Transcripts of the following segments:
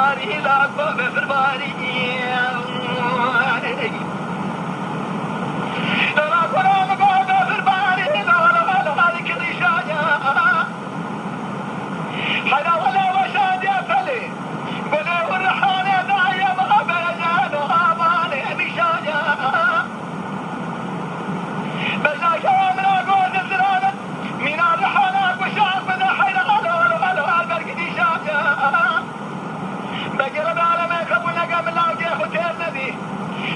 بفرباری لاغو بفرباری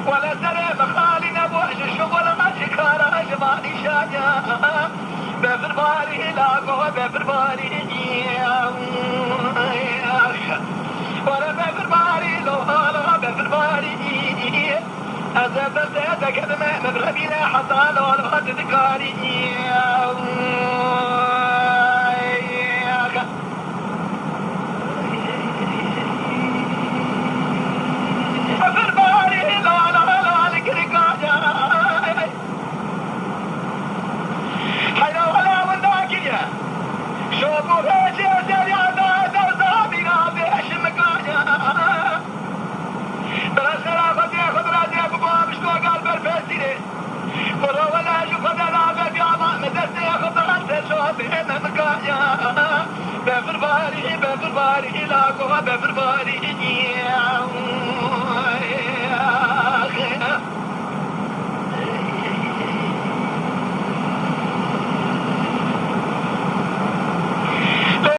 ولا سلام خالي نبوش الشغل ما شكارة أجمالي شاجا بفرباري لاغو بفرباري ولا بفرباري لو هلا بفرباري أزب زيادة كلمة مغربي لا حتى لو تذكاري بفرباري لاغو بفرباري